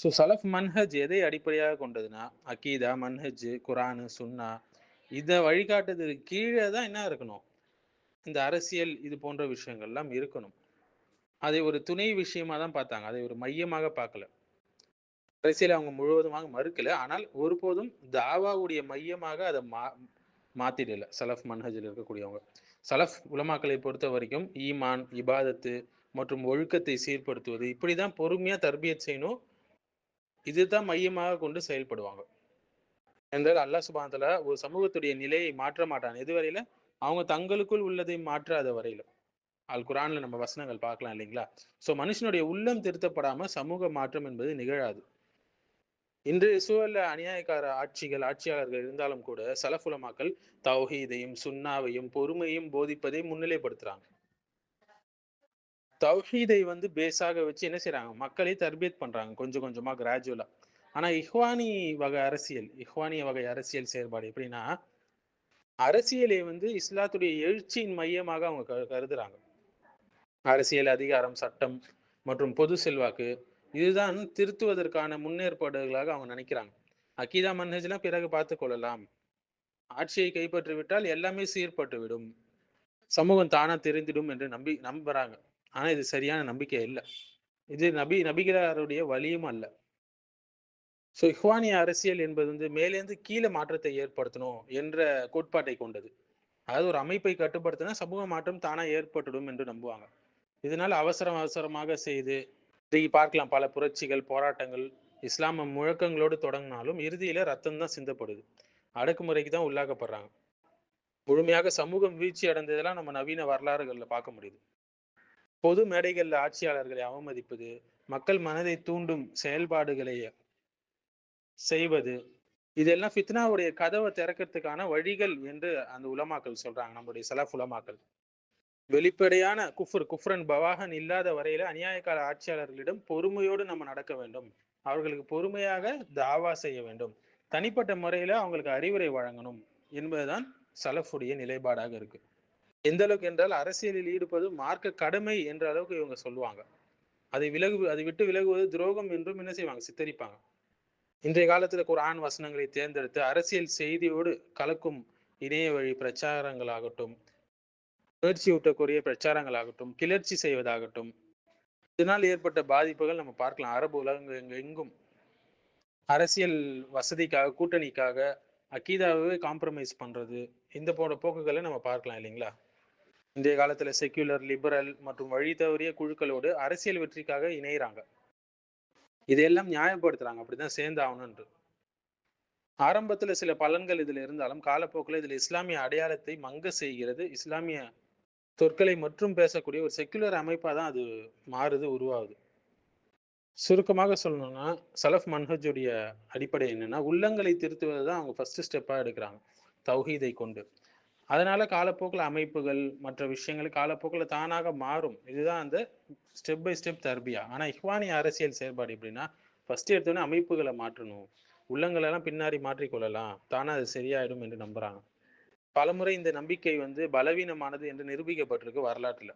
So சலஃப் மன்ஹஜ் எதை அடிப்படையாக கொண்டதுன்னா, அக்கீதா, மன்ஹஜ், குரானு, சுன்னா இத வழிகாட்டுதலுக்கு கீழே தான் என்ன இருக்கணும்? இந்த அரசியல் இது போன்ற விஷயங்கள்லாம் இருக்கணும். அதை ஒரு துணை விஷயமா தான் பார்த்தாங்க. அதை ஒரு மையமாக பார்க்கல. அரசியலை அவங்க முழுவதுமாக மறுக்கல. ஆனால் ஒருபோதும் தாவாவுடைய மையமாக அத மாத்திடல. சலஃப் மன்ஹஜ்ல இருக்கக்கூடியவங்க. சலஃப் உலமாக்களை பொறுத்தவரைக்கும் ஈமான், இபாதத்து மற்றும் ஒழுக்கத்தை சீர்படுத்துவது இப்படிதான் பொறுமையா தர்பியத் செய்யணும். இதுதான் மையமாக கொண்டு செயல்படுவாங்க. என்றால் அல்லாஹ் சுப்ஹானஹு வ தஆலா ஒரு சமூகத்துடைய நிலையை மாற்ற மாட்டான். எதுவரையில அவங்க தங்களுக்குள் உள்ளதை மாற்றாத வரையில. அல் குர்ஆன்ல நம்ம வசனங்கள் பார்க்கலாம் இல்லைங்களா? ஸோ மனுஷனுடைய உள்ளம் திருத்தப்படாம சமூக மாற்றம் என்பது நிகழாது. இன்றைய சூழல்ல அநியாயக்கார ஆட்சியாளர்கள் இருந்தாலும் கூட சலஃப் உலமாக்கள் தௌஹீதையும், சுன்னாவையும், பொறுமையும் போதிப்பதை முன்னிலைப்படுத்துறாங்க. தௌஹீதை பேஸாக வச்சு என்ன செய்றாங்க? மக்களை தர்பியத் பண்றாங்க கொஞ்சம் கொஞ்சமா கிராஜுவலா. ஆனா இஹ்வானிய வகை அரசியல் செயல்பாடு எப்படின்னா, அரசியலை இஸ்லாத்துடைய எழுச்சியின் மையமாக அவங்க கருதுறாங்க. அரசியல் அதிகாரம், சட்டம் மற்றும் பொது செல்வாக்கு இதுதான் திருத்துவதற்கான முன்னேற்பாடுகளாக அவங்க நினைக்கிறாங்க. அக்கீதா மன்ஹஜ்லாம் பிறகு பார்த்துக் கொள்ளலாம். ஆட்சியை கைப்பற்றி விட்டால் எல்லாமே சீர்பட்டு விடும். சமூகம் தானா தெரிந்திடும் என்று நம்புறாங்க. ஆனா இது சரியான நம்பிக்கை இல்ல. இது நபிகளாருடைய வழியும் அல்ல. ஸோ இஹ்வானிய அரசியல் என்பது மேலேந்து கீழே மாற்றத்தை ஏற்படுத்தணும் என்ற கோட்பாட்டை கொண்டது. அதாவது ஒரு அமைப்பை கட்டுப்படுத்தினா சமூக மாற்றம் தானா ஏற்பட்டுடும் என்று நம்புவாங்க. இதனால அவசரமாக செய்து இன்றைக்கு பார்க்கலாம் பல புரட்சிகள், போராட்டங்கள் இஸ்லாம முழக்கங்களோடு தொடங்கினாலும் இறுதியில ரத்தம் தான் சிந்தப்படுது. அடக்குமுறைக்கு தான் உள்ளாக்கப்படுறாங்க. முழுமையாக சமூகம் வீழ்ச்சி அடைந்ததெல்லாம் நம்ம நவீன வரலாறுகள்ல பார்க்க முடியுது. பொது மேடைகள்ல ஆட்சியாளர்களை அவமதிப்பது, மக்கள் மனதை தூண்டும் செயல்பாடுகளை செய்வது, இதெல்லாம் ஃபித்னாவுடைய கதவை திறக்கிறதுக்கான வழிகள் என்று அந்த உலமாக்கள் சொல்றாங்க. நம்முடைய சலஃப் உலமாக்கள் வெளிப்படையான குஃப்ரன் பவாகன் இல்லாத வரையில அநியாயக்கார ஆட்சியாளர்களிடம் பொறுமையோடு நம்ம நடக்க வேண்டும். அவர்களுக்கு பொறுமையாக தாவா செய்ய வேண்டும். தனிப்பட்ட முறையில அவங்களுக்கு அறிவுரை வழங்கணும் என்பதுதான் சலஃபுடைய நிலைப்பாடாக இருக்கு. எந்த அளவுக்கு என்றால் அரசியலில் ஈடுபது மார்க்க கடமை என்ற அளவுக்கு இவங்க சொல்லுவாங்க. அதை விட்டு விலகுவது துரோகம் என்றும் என்ன செய்வாங்க? சித்தரிப்பாங்க. இன்றைய காலத்துல குர்ஆன் வசனங்களை தேர்ந்தெடுத்து அரசியல் செய்தியோடு கலக்கும் இணைய வழி பிரச்சாரங்களாகட்டும், உணர்ச்சியூட்டக்கூடிய பிரச்சாரங்களாகட்டும், கிளர்ச்சி செய்வதாகட்டும், இதனால் ஏற்பட்ட பாதிப்புகள் நம்ம பார்க்கலாம். அரபு உலகம் எங்கும் அரசியல் வசதிக்காக, கூட்டணிக்காக அக்கீதாவே காம்ப்ரமைஸ் பண்றது, இந்த போன்ற போக்குகளை நம்ம பார்க்கலாம் இல்லைங்களா? இன்றைய காலத்துல செக்யூலர், லிபரல் மற்றும் வழி தவறிய குழுக்களோடு அரசியல் வெற்றிக்காக இணைகிறாங்க. இதையெல்லாம் நியாயப்படுத்துறாங்க. அப்படிதான் சேர்ந்தாகணும்ன்று. ஆரம்பத்துல சில பலன்கள் இதுல இருந்தாலும் காலப்போக்கில் இதுல இஸ்லாமிய அடையாளத்தை மங்க செய்கிறது. இஸ்லாமிய சொற்களை மற்றும் பேசக்கூடிய ஒரு செக்குலர் அமைப்பா தான் அது மாறுது, உருவாகுது. சுருக்கமாக சொல்லணும்னா சலஃப் மன்ஹஜுடைய அடிப்படை என்னன்னா, உள்ளங்களை திருத்துவது தான் அவங்க ஃபர்ஸ்ட் ஸ்டெப்பா எடுக்கிறாங்க தௌஹீதை கொண்டு. அதனால காலப்போக்கில் அமைப்புகள் மற்ற விஷயங்கள் காலப்போக்கில் தானாக மாறும். இதுதான் அந்த ஸ்டெப் பை ஸ்டெப் தர்பியா. ஆனா இஹ்வானிய அரசியல் செயல்பாடு எப்படின்னா, ஃபர்ஸ்ட் எடுத்தோன்னே அமைப்புகளை மாற்றணும், உள்ளங்களெல்லாம் பின்னாடி மாற்றிக்கொள்ளலாம், தானா அது சரியாயிடும் என்று நம்புறாங்க. பலமுறை இந்த நம்பிக்கை பலவீனமானது என்று நிரூபிக்கப்பட்டிருக்கு வரலாற்றுல.